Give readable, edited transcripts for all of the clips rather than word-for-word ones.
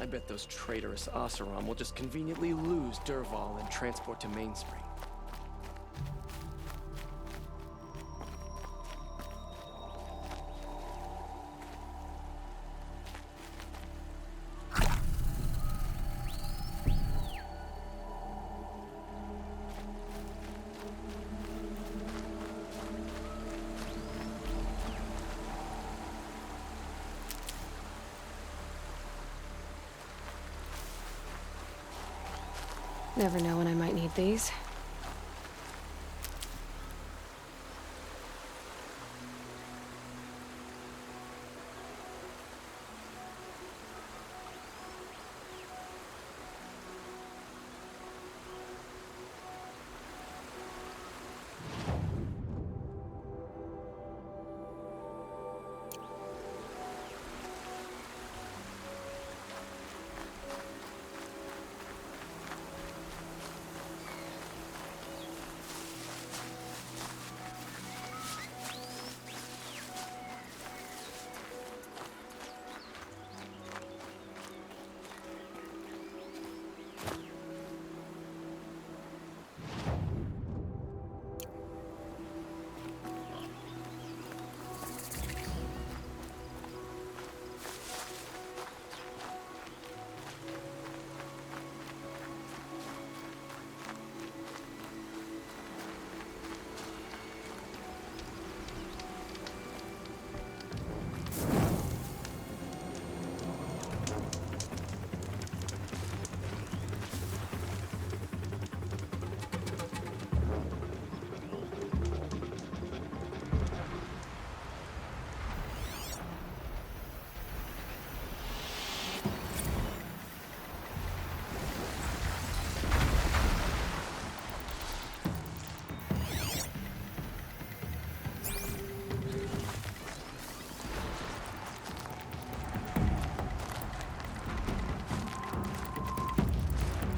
I bet those traitorous Oseram will just conveniently lose Derval and transport to Mainspring. Never know when I might need these.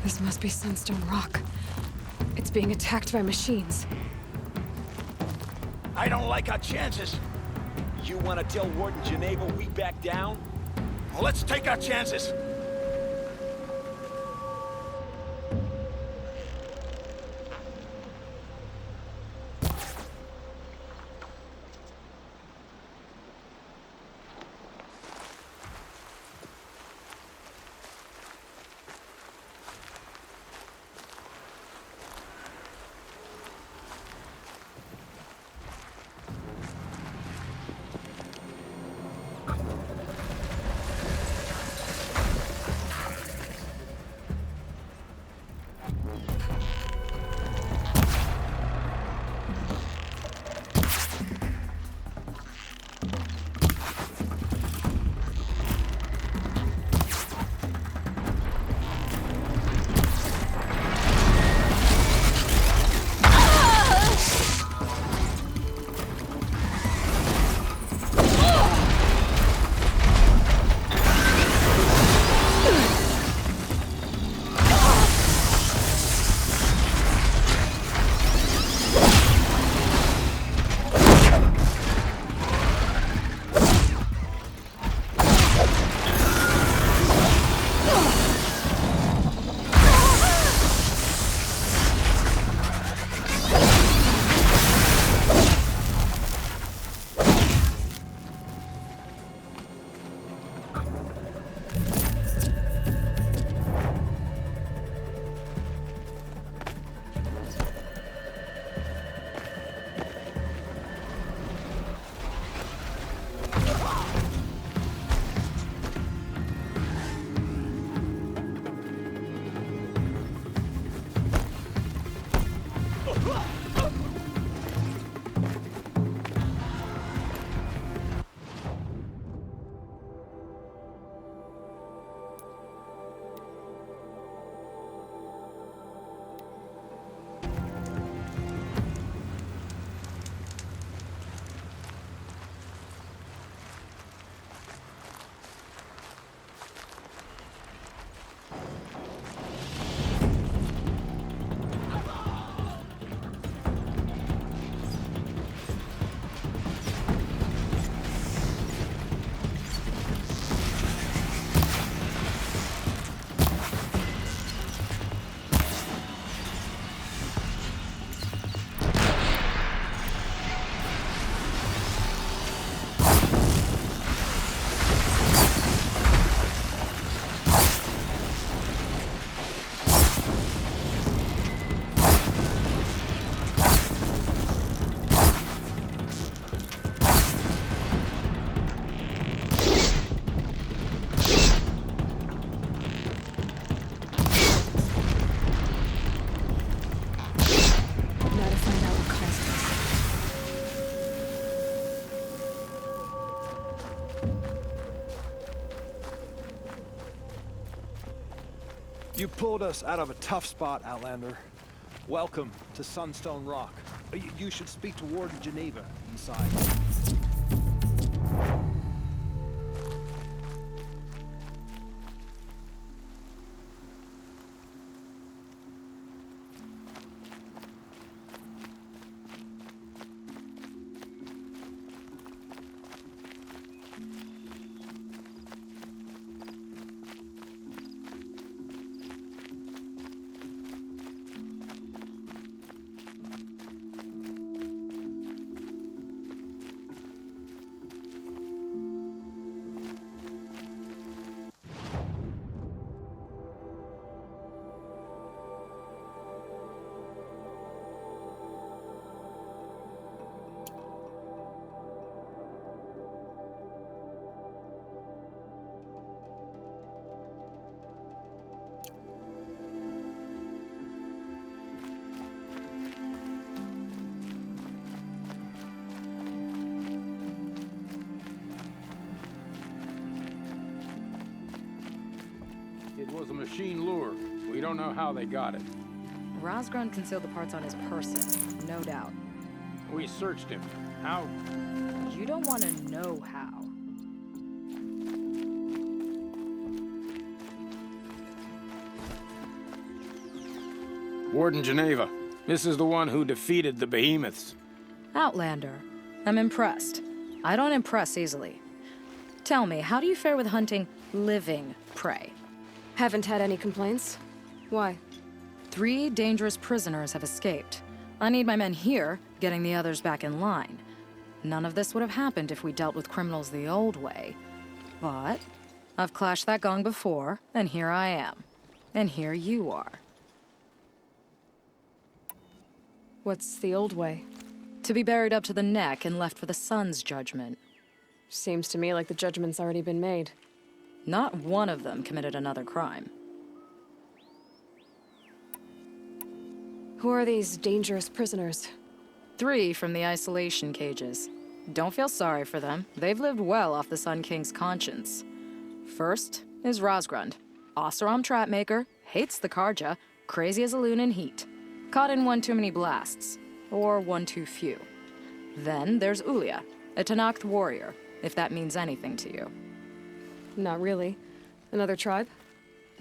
This must be Sunstone Rock. It's being attacked by machines. I don't like our chances. You want to tell Warden Geneva we back down? Well, let's take our chances. You pulled us out of a tough spot, Outlander. Welcome to Sunstone Rock. You should speak to Warden Geneva inside. It was a machine lure. We don't know how they got it. Rosgrund concealed the parts on his person, no doubt. We searched him. How? You don't want to know how. Warden Geneva. This is the one who defeated the behemoths. Outlander. I'm impressed. I don't impress easily. Tell me, how do you fare with hunting living prey? Haven't had any complaints. Why? 3 dangerous prisoners have escaped. I need my men here, getting the others back in line. None of this would have happened if we dealt with criminals the old way. But I've clashed that gong before, and here I am. And here you are. What's the old way? To be buried up to the neck and left for the sun's judgment. Seems to me like the judgment's already been made. Not one of them committed another crime. Who are these dangerous prisoners? 3 from the isolation cages. Don't feel sorry for them. They've lived well off the Sun King's conscience. First is Rosgrund. Oseram trapmaker, hates the Karja, crazy as a loon in heat. Caught in one too many blasts. Or one too few. Then there's Ulia, a Tanakh warrior, if that means anything to you. Not really. Another tribe?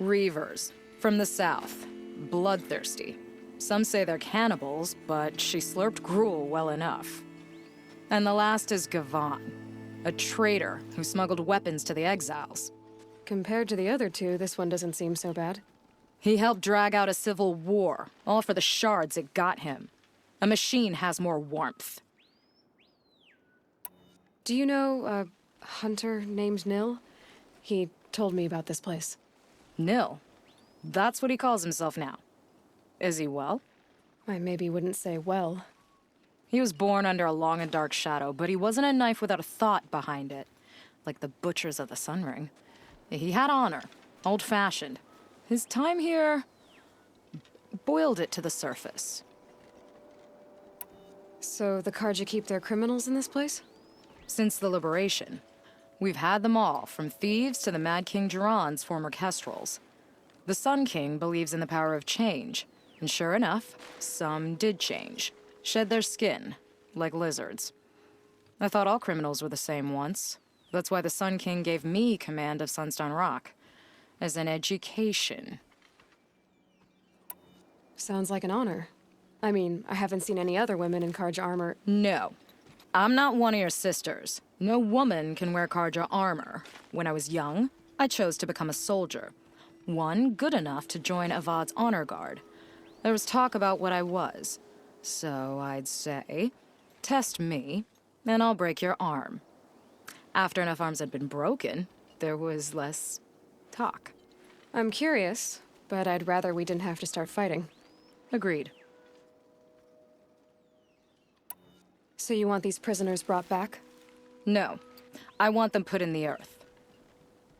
Reavers, from the south. Bloodthirsty. Some say they're cannibals, but she slurped gruel well enough. And the last is Gavan, a traitor who smuggled weapons to the exiles. Compared to the other 2, this one doesn't seem so bad. He helped drag out a civil war, all for the shards it got him. A machine has more warmth. Do you know a hunter named Nil? He told me about this place. Nil. That's what he calls himself now. Is he well? I maybe wouldn't say well. He was born under a long and dark shadow, but he wasn't a knife without a thought behind it. Like the butchers of the Sun Ring. He had honor, old-fashioned. His time here boiled it to the surface. So the Karja keep their criminals in this place? Since the liberation, we've had them all, from thieves to the Mad King Jiran's former kestrels. The Sun King believes in the power of change, and sure enough, some did change. Shed their skin, like lizards. I thought all criminals were the same once. That's why the Sun King gave me command of Sunstone Rock. As an education. Sounds like an honor. I mean, I haven't seen any other women in Karja armor. No. I'm not one of your sisters. No woman can wear Karja armor. When I was young, I chose to become a soldier. One good enough to join Avad's honor guard. There was talk about what I was. So I'd say, test me, and I'll break your arm. After enough arms had been broken, there was less talk. I'm curious, but I'd rather we didn't have to start fighting. Agreed. So you want these prisoners brought back? No. I want them put in the earth.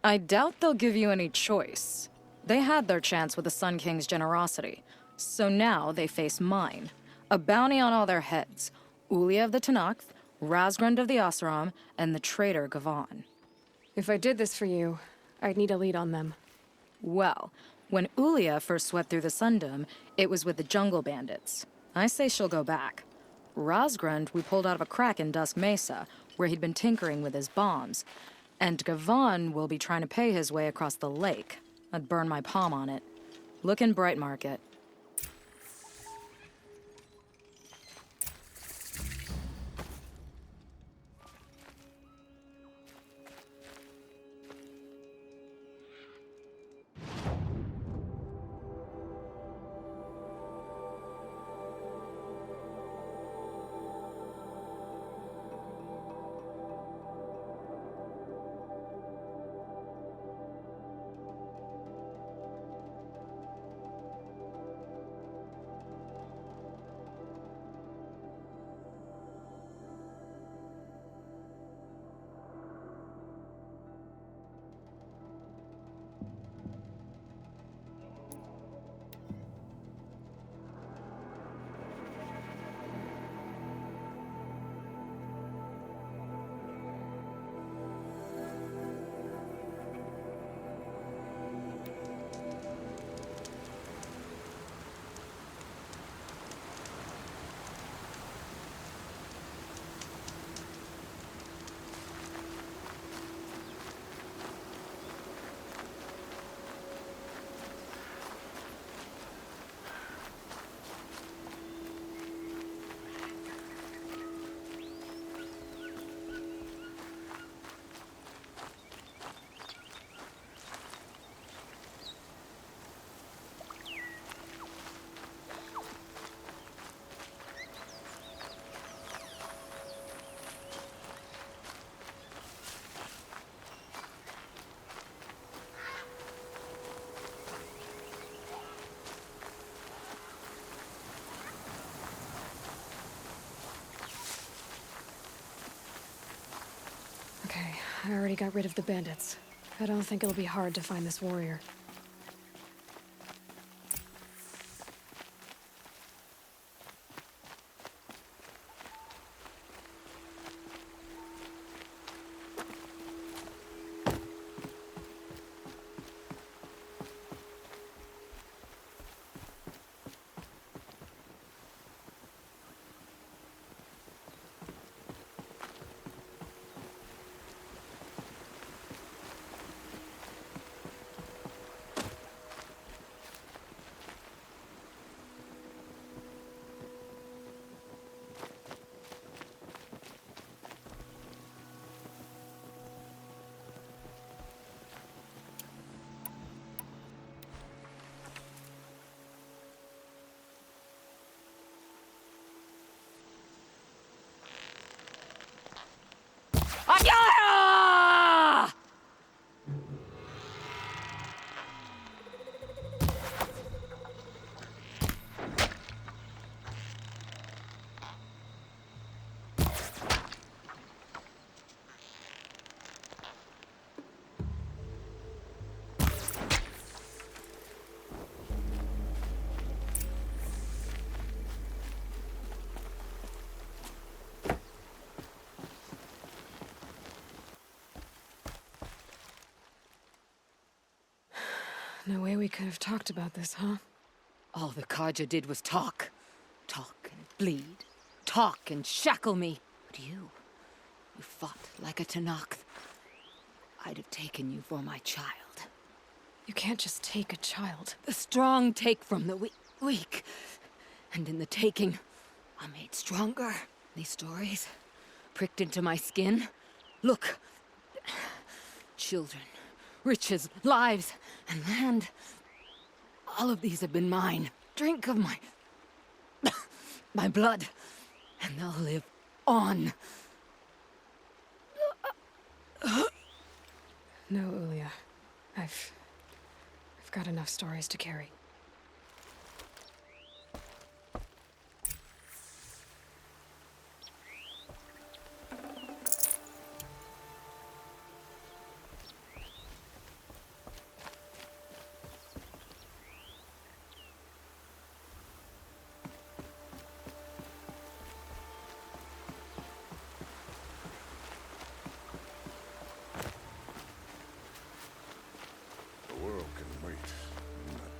I doubt they'll give you any choice. They had their chance with the Sun King's generosity, so now they face mine. A bounty on all their heads. Ulia of the Tanakh, Rosgrund of the Oseram, and the traitor Gavan. If I did this for you, I'd need a lead on them. Well, When Ulia first swept through the Sundom, it was with the jungle bandits. I say she'll go back. Rosgrund we pulled out of a crack in Dusk Mesa, where he'd been tinkering with his bombs. And Gavon will be trying to pay his way across the lake. I'd burn my palm on it. Looking bright, Market. Okay, I already got rid of the bandits. I don't think it'll be hard to find this warrior. No way we could have talked about this, huh? All the Kaja did was talk. Talk and bleed. Talk and shackle me. But you fought like a Tanakh. I'd have taken you for my child. You can't just take a child. The strong take from the weak. And in the taking, I'm made stronger. These stories pricked into my skin. Look. Children, riches, lives, and land. All of these have been mine. Drink of my... my blood, and they'll live on. No, Ulia. I've got enough stories to carry. The world can wait. I'm not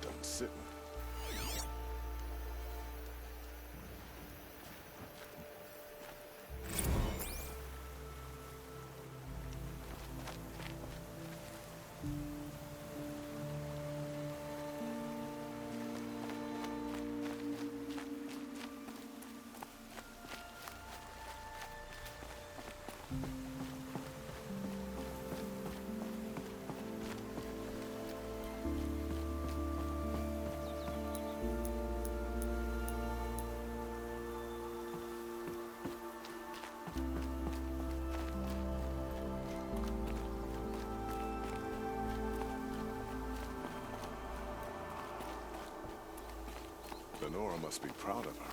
Lenora must be proud of her.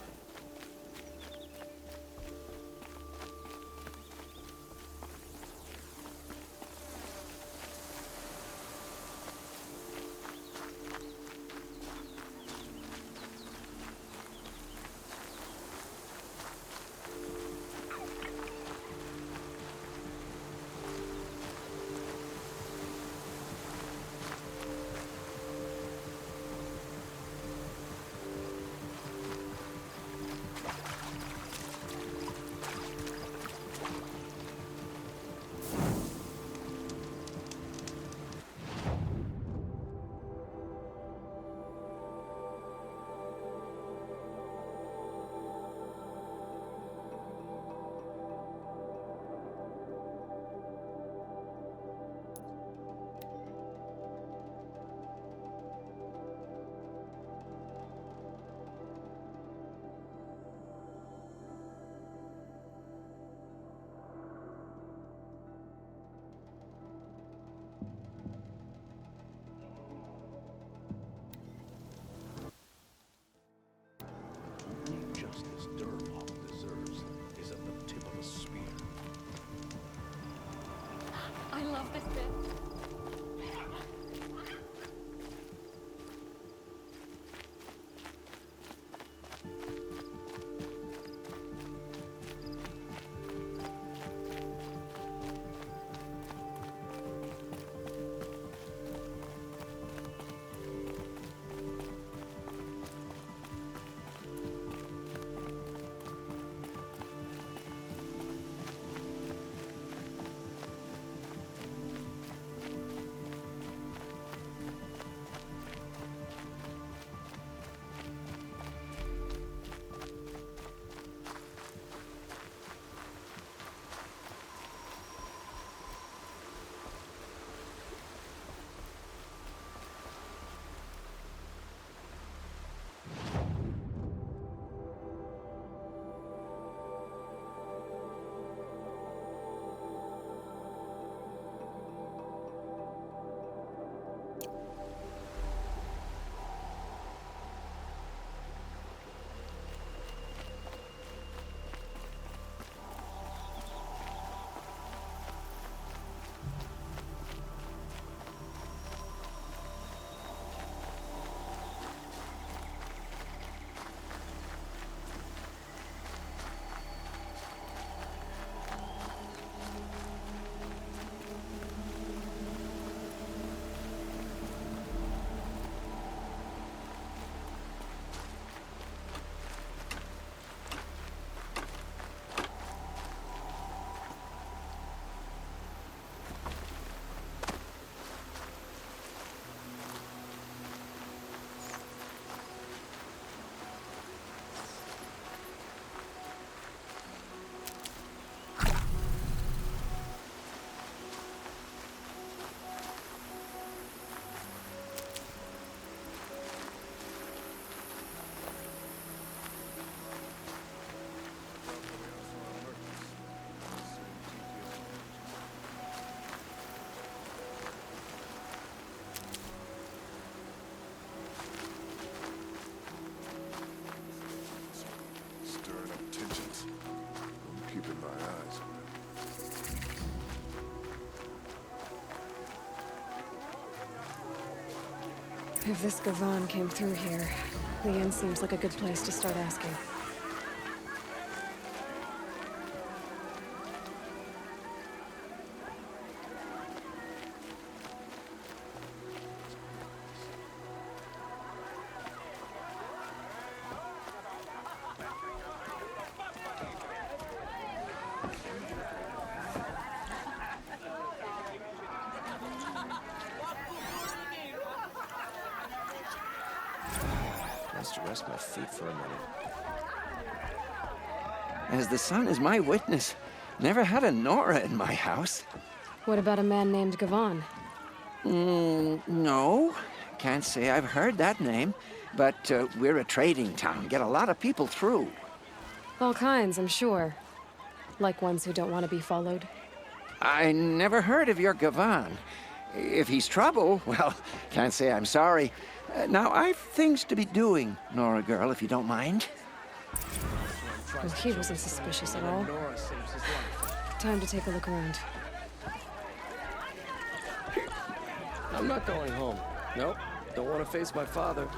Justice Durham deserves is at the tip of a spear. I love this bit. If this Gavan came through here, the inn seems like a good place to start asking. To rest my feet for a minute. As the sun is my witness, never had a Nora in my house. What about a man named Gavan? No. Can't say I've heard that name, but we're a trading town. Get a lot of people through. All kinds, I'm sure. Like ones who don't want to be followed. I never heard of your Gavan. If he's trouble, well, can't say I'm sorry. Now, I've things to be doing, Nora girl, if you don't mind. Well, he wasn't suspicious at all. Time to take a look around. I'm not going home. Nope. Don't want to face my father.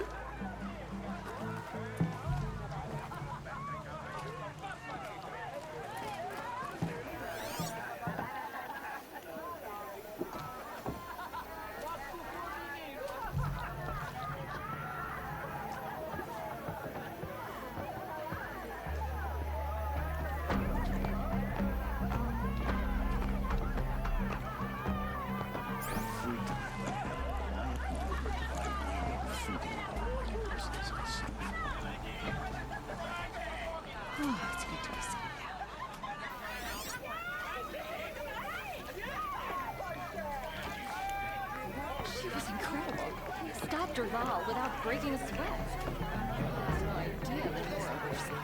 Oh, it's good to be sitting down. She was incredible. Stopped Derval without breaking a sweat. I had no idea that was so risky.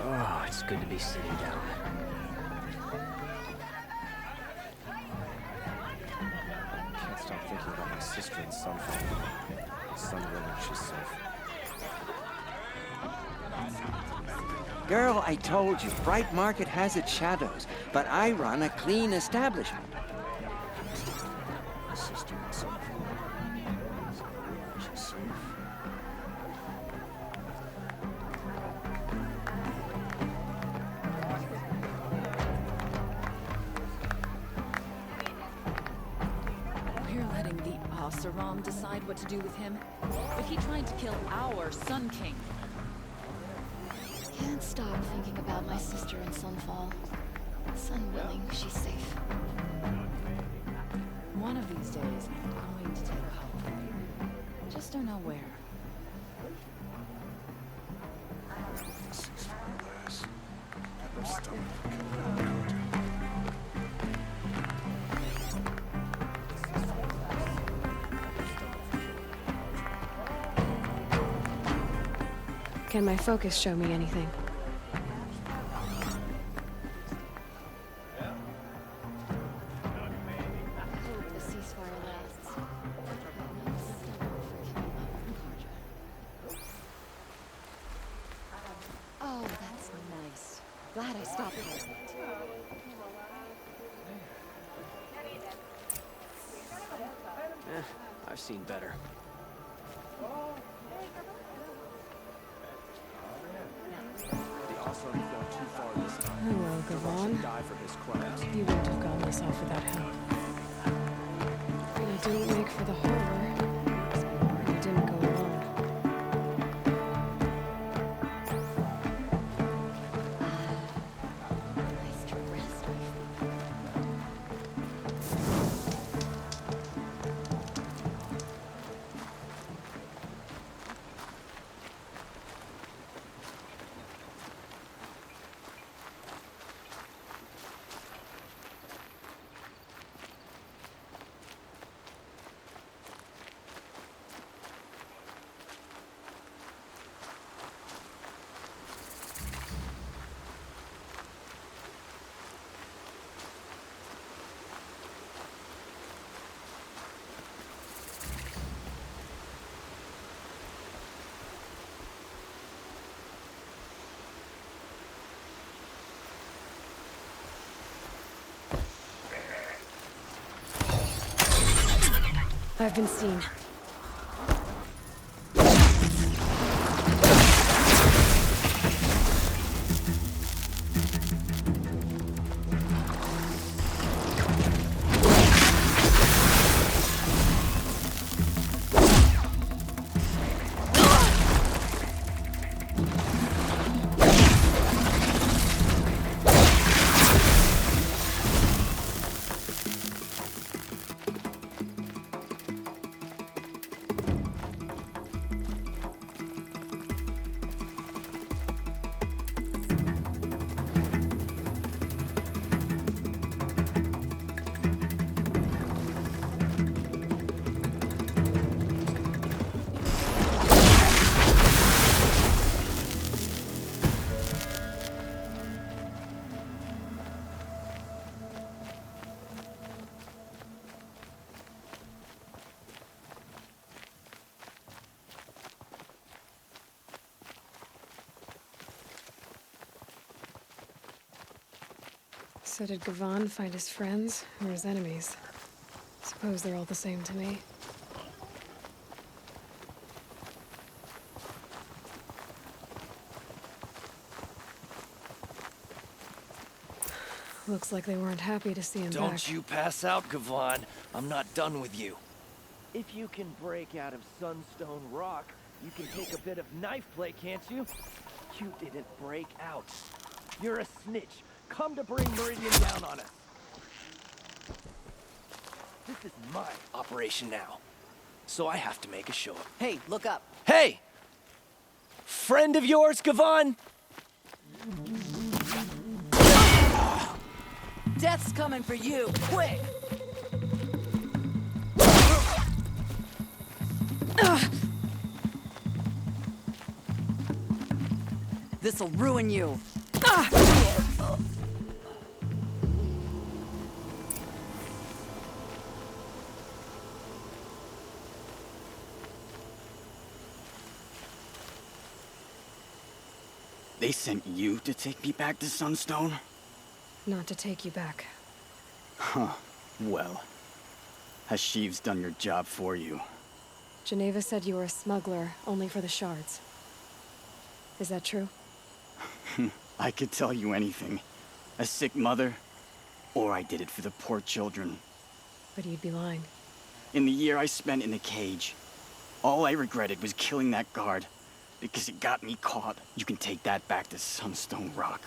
Oh, it's good to be sitting down. Can't stop thinking about my sister and son. Son willing she's safe. Girl, I told you, Bright Market has its shadows, but I run a clean establishment. My sister and son. She's safe. We're letting the Oseram decide what to do with him, but he tried to kill our Sun King. Can't stop thinking about my sister in Sunfall. Sun willing, she's safe. One of these days, I'm going to take her home. Just don't know where. Can my focus show me anything? I hope the ceasefire lasts. I'm stubborn for killing Karja. Oh, that's nice. Glad I stopped it. I've seen better. The Oseram has gone too far this time. Hello, Derval Gavon. should die for his crimes. You wouldn't have gotten us off without help. And I didn't make for the harbor. And I didn't go alone. Nice to rest. I've been seen. So did Gavan find his friends or his enemies? Suppose they're all the same to me. Looks like they weren't happy to see him back. Don't you pass out, Gavan. I'm not done with you. If you can break out of Sunstone Rock, you can take a bit of knife play, can't you? You didn't break out. You're a snitch. Come to bring Meridian down on us. This is my operation now. So I have to make a show. Hey, look up. Hey! Friend of yours, Gavan? Death's coming for you. Quick! This'll ruin you. They sent you to take me back to Sunstone? Not to take you back. Huh. Well, Hashiv's done your job for you. Geneva said you were a smuggler, only for the shards. Is that true? I could tell you anything. A sick mother, or I did it for the poor children. But you'd be lying. In the year I spent in the cage, all I regretted was killing that guard, because it got me caught. You can take that back to Sunstone Rock.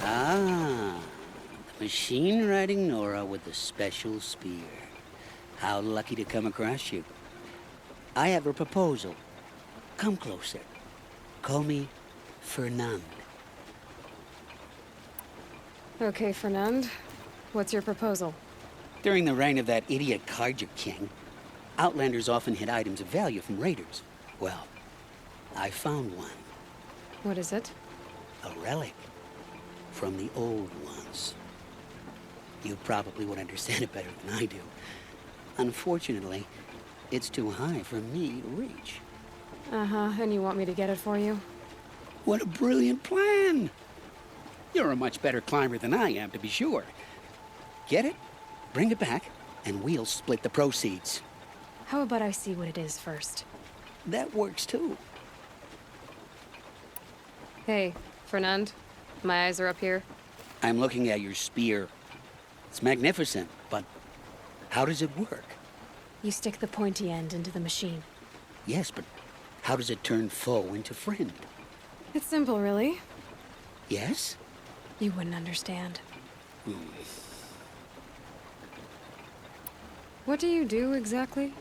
Ah, the machine riding Nora with the special spear. How lucky to come across you. I have a proposal. Come closer. Call me Fernand. Okay, Fernand. What's your proposal? During the reign of that idiot Carja King, Outlanders often hid items of value from raiders. Well, I found one. What is it? A relic. From the old ones. You probably would understand it better than I do. Unfortunately, it's too high for me to reach. Uh-huh, and you want me to get it for you? What a brilliant plan! You're a much better climber than I am, to be sure. Get it, bring it back, and we'll split the proceeds. How about I see what it is first? That works too. Hey, Fernand. My eyes are up here. I'm looking at your spear. It's magnificent, but how does it work? You stick the pointy end into the machine. Yes, but how does it turn foe into friend? It's simple, really. Yes? You wouldn't understand. What do you do, exactly?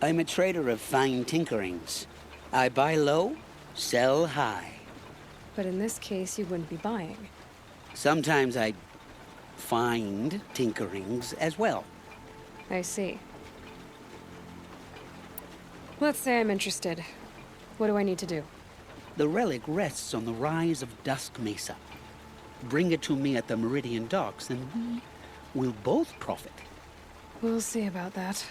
I'm a trader of fine tinkerings. I buy low, sell high. But in this case, you wouldn't be buying. Sometimes I find tinkerings as well. I see. Let's say I'm interested. What do I need to do? The relic rests on the rise of Dusk Mesa. Bring it to me at the Meridian docks, and we will both profit. We'll see about that.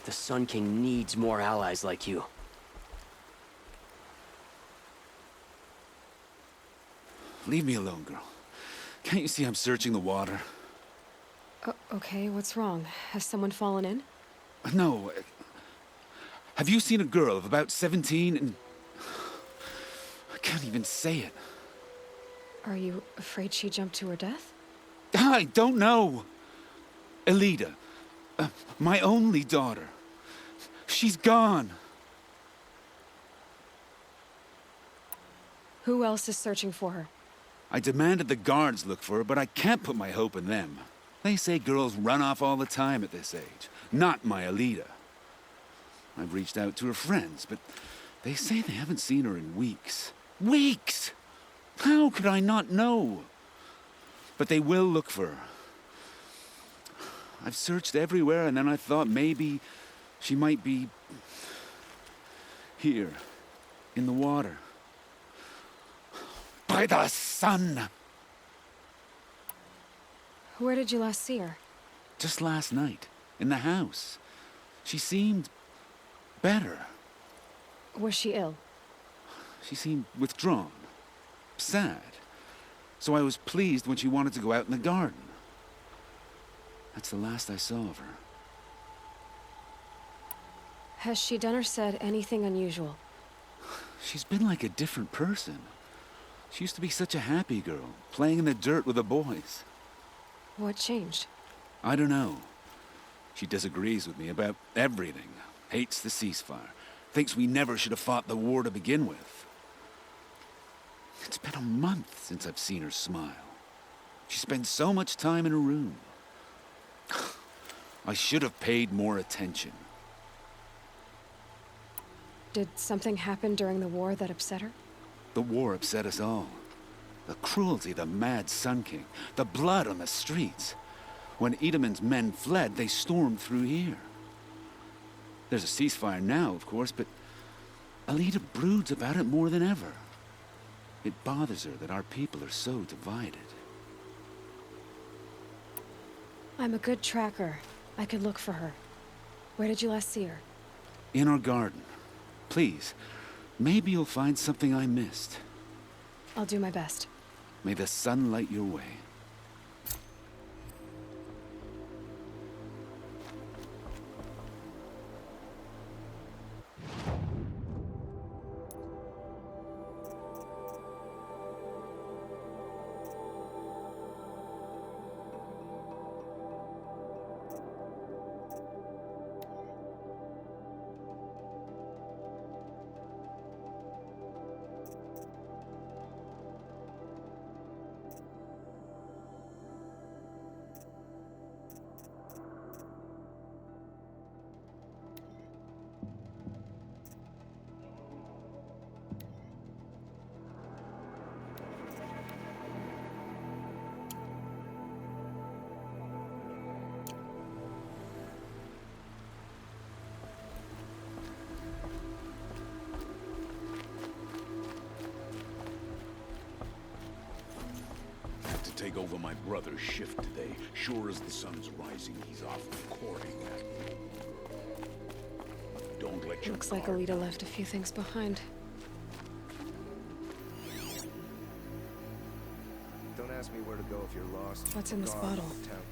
The Sun King needs more allies like you. Leave me alone, girl. Can't you see I'm searching the water? Okay, what's wrong? Has someone fallen in? No. Have you seen a girl of about 17 and... I can't even say it. Are you afraid she jumped to her death? I don't know. Elida. My only daughter. She's gone. Who else is searching for her? I demanded the guards look for her, but I can't put my hope in them. They say girls run off all the time at this age. Not my Elida. I've reached out to her friends, but they say they haven't seen her in weeks. Weeks! How could I not know? But they will look for her. I've searched everywhere, and then I thought maybe she might be here, in the water. By the sun! Where did you last see her? Just last night, in the house. She seemed better. Was she ill? She seemed withdrawn, sad. So I was pleased when she wanted to go out in the garden. That's the last I saw of her. Has she done or said anything unusual? She's been like a different person. She used to be such a happy girl, playing in the dirt with the boys. What changed? I don't know. She disagrees with me about everything. Hates the ceasefire. Thinks we never should have fought the war to begin with. It's been a month since I've seen her smile. She spends so much time in her room. I should have paid more attention. Did something happen during the war that upset her? The war upset us all. The cruelty of the mad Sun King. The blood on the streets. When Edaman's men fled, they stormed through here. There's a ceasefire now, of course, but Elida broods about it more than ever. It bothers her that our people are so divided. I'm a good tracker. I could look for her. Where did you last see her? In our garden. Please, maybe you'll find something I missed. I'll do my best. May the sun light your way. Take over my brother's shift today. Sure as the sun's rising, he's off recording. Don't let your Looks like Elida left a few things behind. Don't ask me where to go if you're lost. What's in this Gone, bottle? Town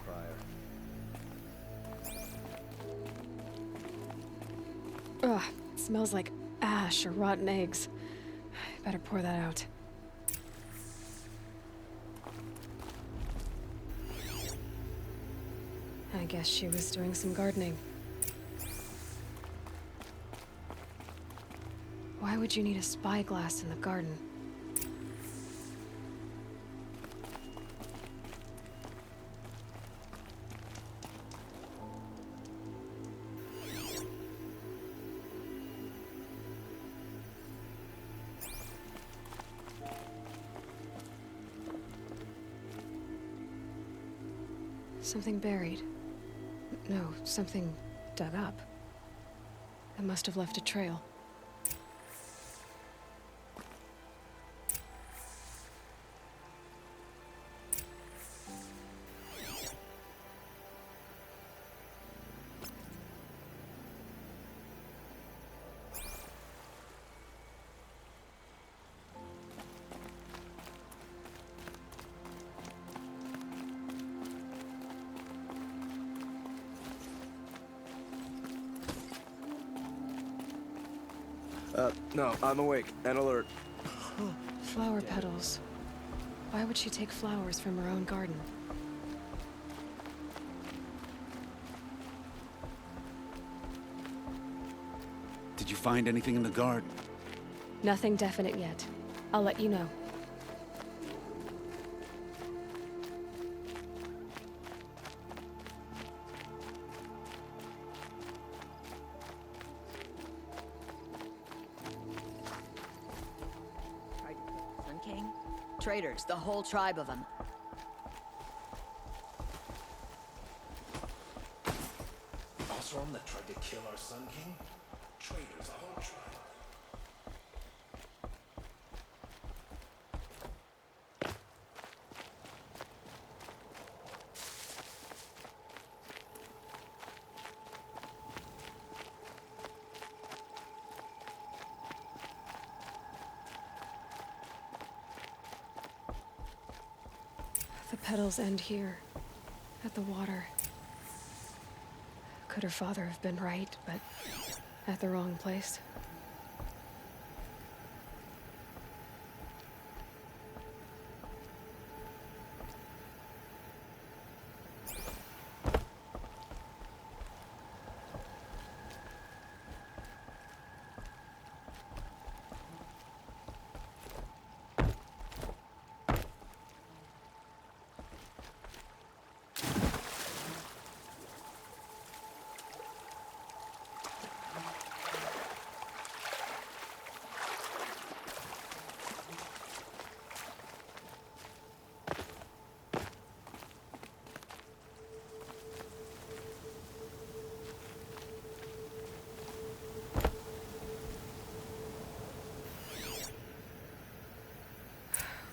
crier. Ugh, it smells like ash or rotten eggs. Better pour that out. I guess she was doing some gardening. Why would you need a spyglass in the garden? Something buried. No, something dug up. It must have left a trail. No, I'm awake and alert. Flower petals. Why would she take flowers from her own garden? Did you find anything in the garden? Nothing definite yet. I'll let you know. Sun King? Traitors, the whole tribe of them. Osram that tried to kill our Sun King? Traitors, the whole tribe. The petals end here, at the water. Could her father have been right, but at the wrong place?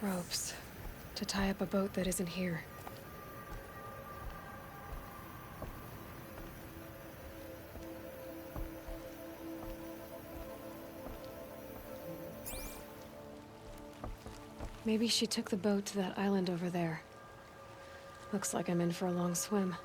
Ropes. To tie up a boat that isn't here. Maybe she took the boat to that island over there. Looks like I'm in for a long swim.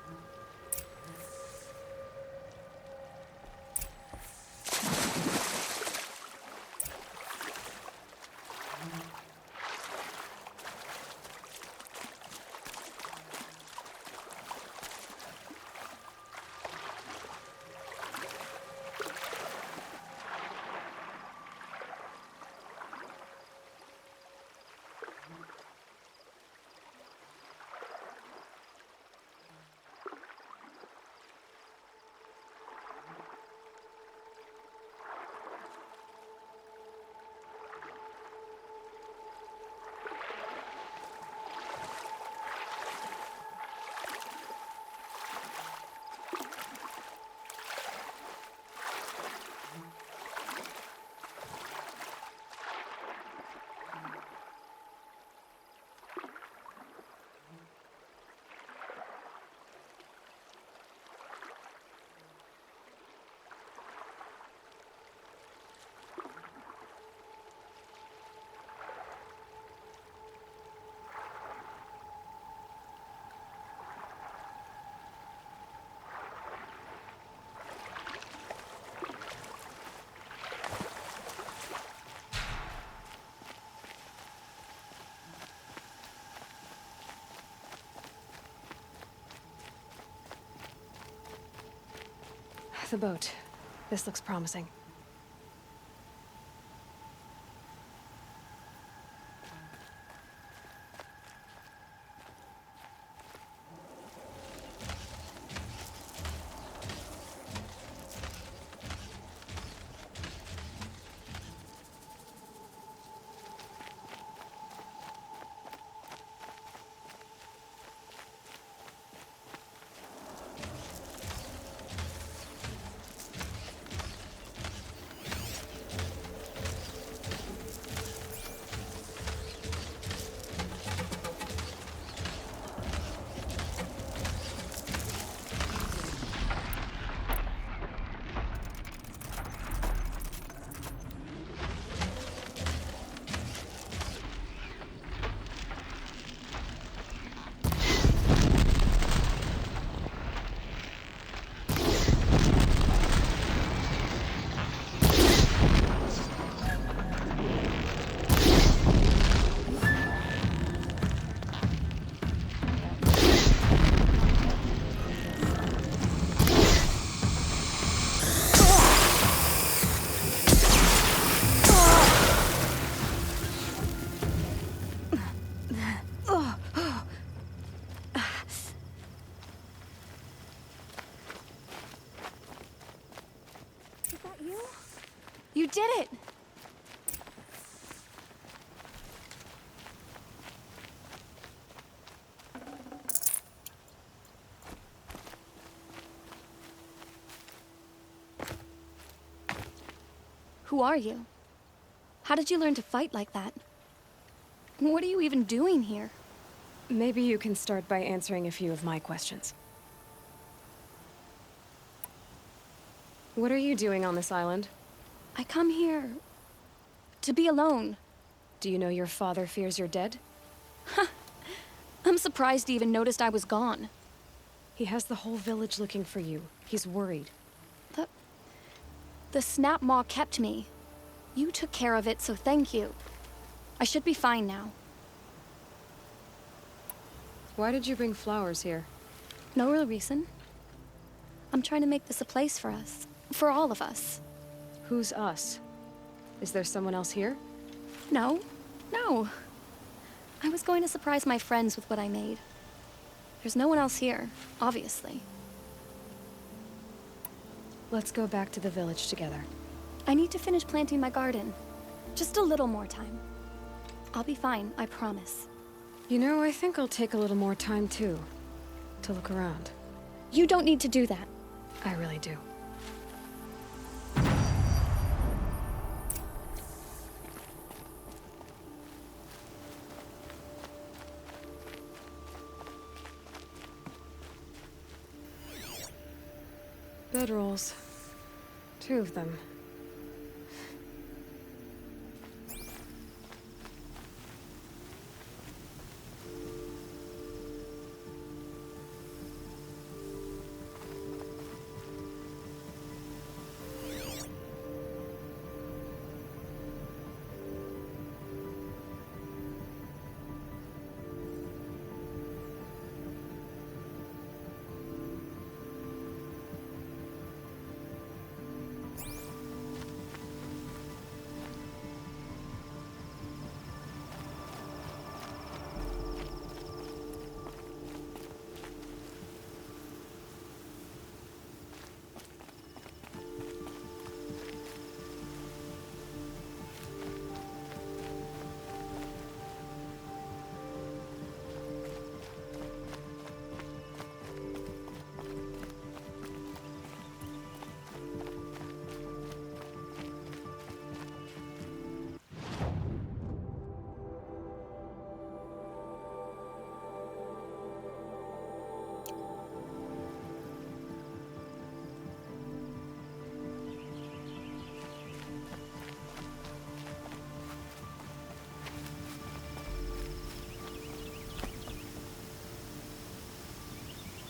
The boat. This looks promising. did it! Who are you? How did you learn to fight like that? What are you even doing here? Maybe you can start by answering a few of my questions. What are you doing on this island? I come here to be alone. Do you know your father fears you're dead? I'm surprised he even noticed I was gone. He has the whole village looking for you. He's worried. The snap maw kept me. You took care of it, so thank you. I should be fine now. Why did you bring flowers here? No real reason. I'm trying to make this a place for us. For all of us. Who's us? Is there someone else here? No. No. I was going to surprise my friends with what I made. There's no one else here, obviously. Let's go back to the village together. I need to finish planting my garden. Just a little more time. I'll be fine, I promise. You know, I think I'll take a little more time too. To look around. You don't need to do that. I really do. Bedrolls. 2 of them.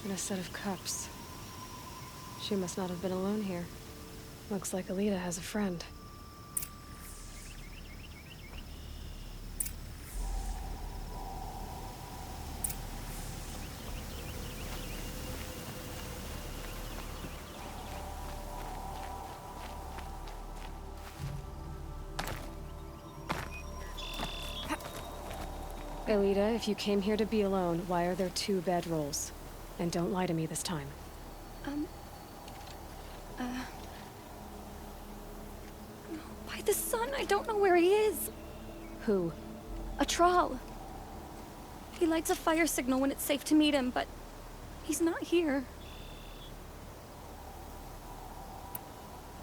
And a set of cups. She must not have been alone here. Looks like Alita has a friend. Alita, if you came here to be alone, why are there 2 bedrolls? And don't lie to me this time. By the sun, I don't know where he is. Who? A troll. He lights a fire signal when it's safe to meet him, but he's not here.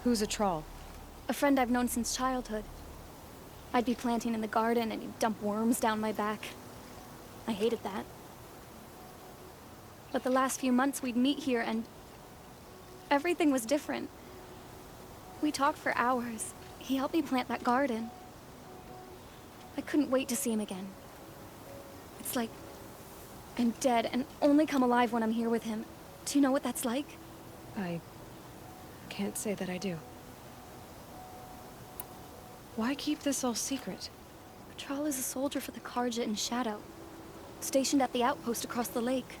Who's a troll? A friend I've known since childhood. I'd be planting in the garden and he'd dump worms down my back. I hated that. But the last few months we'd meet here and everything was different. We talked for hours. He helped me plant that garden. I couldn't wait to see him again. It's like I'm dead and only come alive when I'm here with him. Do you know what that's like? I can't say that I do. Why keep this all secret? Patrol is a soldier for the Karja in Shadow, stationed at the outpost across the lake.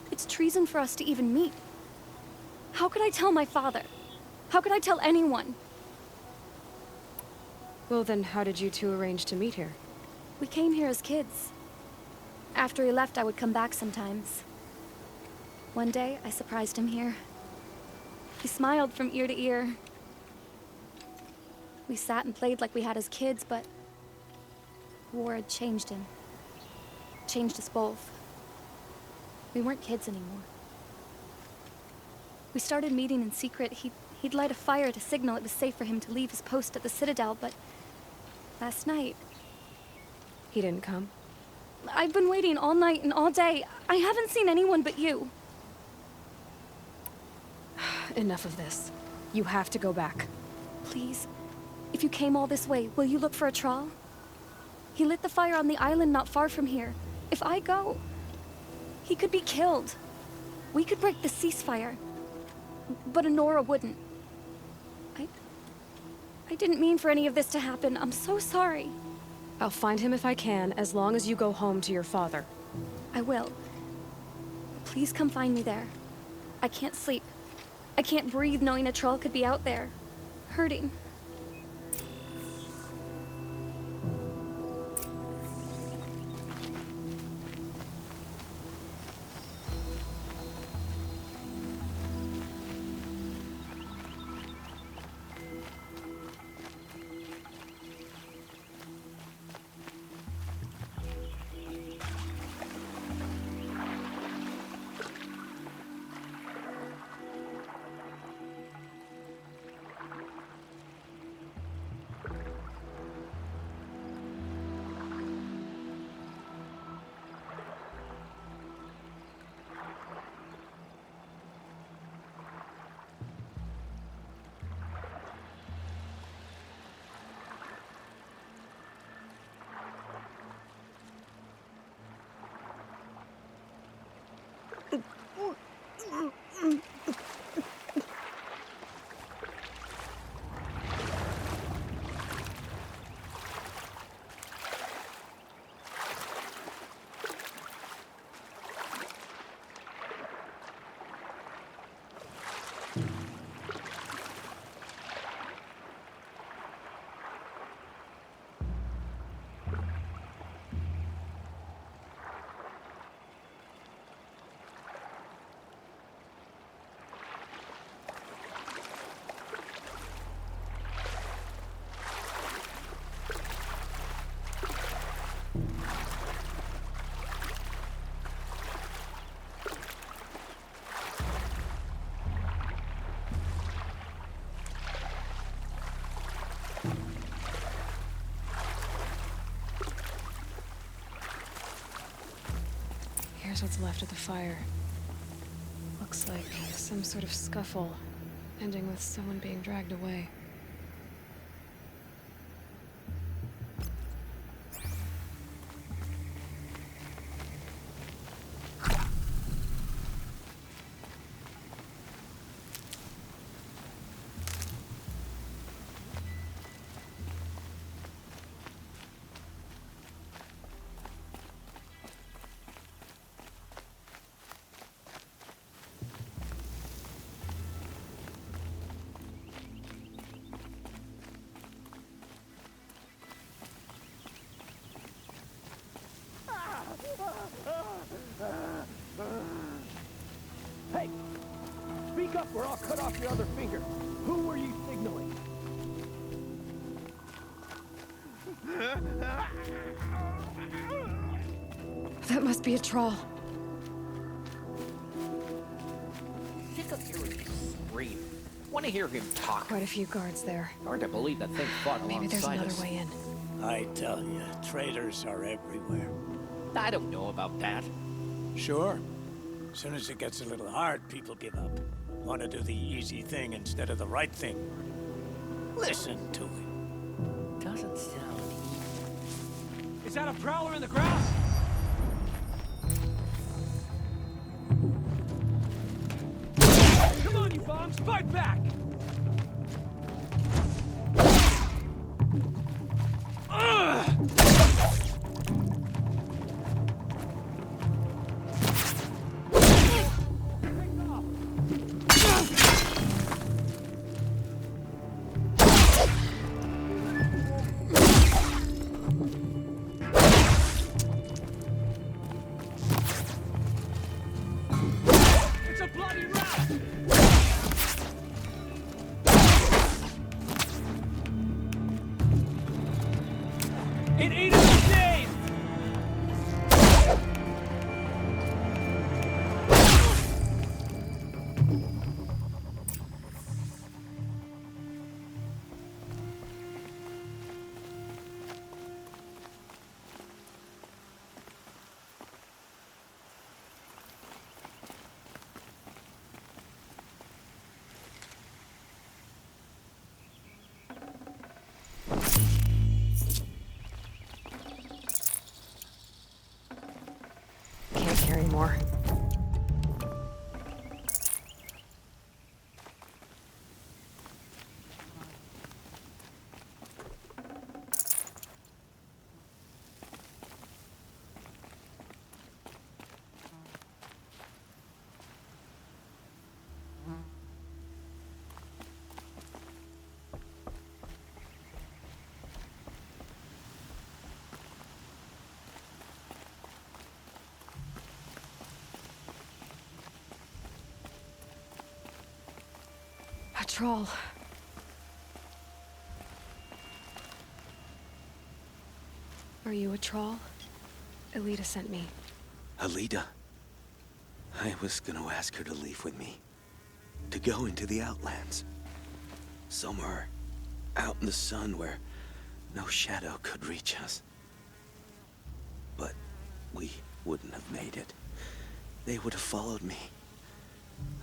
It's treason for us to even meet. How could I tell my father? How could I tell anyone? Well then, how did you 2 arrange to meet here? We came here as kids. After he left, I would come back sometimes. One day, I surprised him here. He smiled from ear to ear. We sat and played like we had as kids, but war had changed him. Changed us both. We weren't kids anymore. We started meeting in secret. He'd light a fire to signal it was safe for him to leave his post at the Citadel, but last night... He didn't come? I've been waiting all night and all day. I haven't seen anyone but you. Enough of this. You have to go back. Please, if you came all this way, will you look for a trawl? He lit the fire on the island not far from here. If I go, he could be killed. We could break the ceasefire, but Honora wouldn't. I didn't mean for any of this to happen. I'm so sorry. I'll find him if I can, as long as you go home to your father. I will. Please come find me there. I can't sleep. I can't breathe knowing a troll could be out there, hurting. Here's what's left of the fire. Looks like some sort of scuffle, ending with someone being dragged away. Hey! Speak up or I'll cut off your other finger. Who were you signaling? That must be a troll. Pick up your scream. Want to hear him talk. Quite a few guards there. Hard to believe that thing fought Maybe there's alongside another us. way in. I tell you, traitors are everywhere. I don't know about that. Sure. As soon as it gets a little hard, people give up. Want to do the easy thing instead of the right thing. Listen to him. Doesn't sound Is that a prowler in the grass? Come on, you bombs! Fight back! It's a bloody rat! In 8 of these days! Can't carry more. A troll. Are you a troll? Elita sent me. Alita. I was gonna ask her to leave with me. To go into the Outlands. Somewhere out in the sun where no shadow could reach us. But we wouldn't have made it. They would have followed me.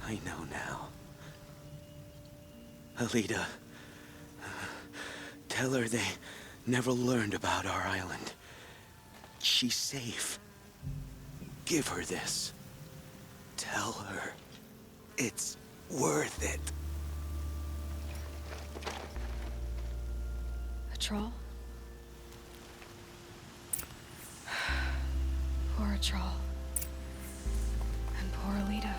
I know now. Alita, tell her they never learned about our island. She's safe. Give her this. Tell her it's worth it. A troll? Poor troll. And poor Alita.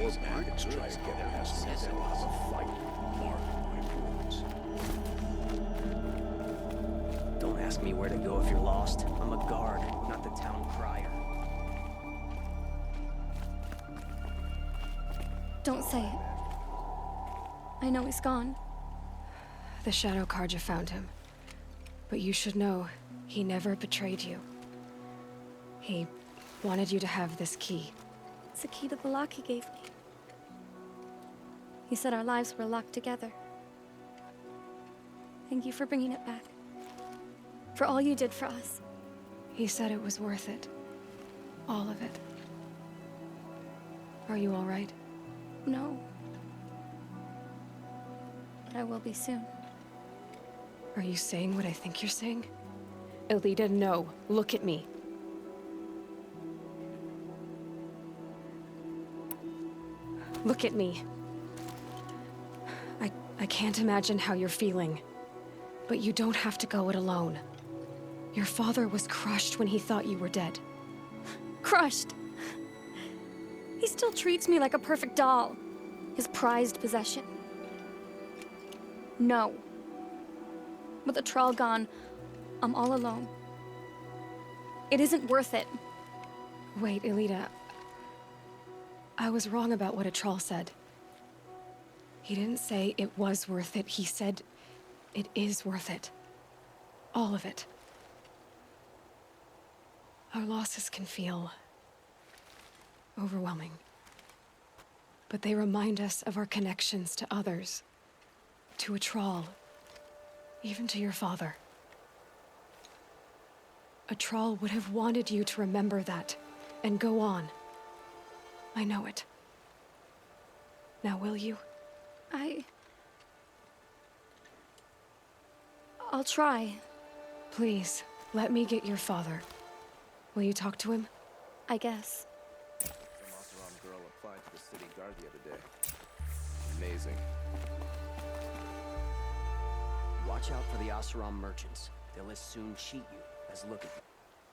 These bandits try to get past me, they'll have a fight. Mark my words. Don't ask me where to go if you're lost. I'm a guard, not the town crier. Don't say it. I know he's gone. The Shadow Carja found him. But you should know, he never betrayed you. He wanted you to have this key. It's the key to the lock he gave me. He said our lives were locked together. Thank you for bringing it back. For all you did for us. He said it was worth it. All of it. Are you all right? No. But I will be soon. Are you saying what I think you're saying? Elita, no. Look at me. Look at me. I can't imagine how you're feeling. But you don't have to go it alone. Your father was crushed when he thought you were dead. Crushed. He still treats me like a perfect doll. His prized possession. No. With the Troll gone, I'm all alone. It isn't worth it. Wait, Elita. I was wrong about what a troll said. He didn't say it was worth it. He said it is worth it. All of it. Our losses can feel overwhelming. But they remind us of our connections to others, to a troll, even to your father. A troll would have wanted you to remember that and go on. I know it. Now, will you? I'll try. Please, let me get your father. Will you talk to him? I guess. Some Oseram girl applied to the city guard the other day. Amazing. Watch out for the Oseram merchants. They'll as soon cheat you as look at you.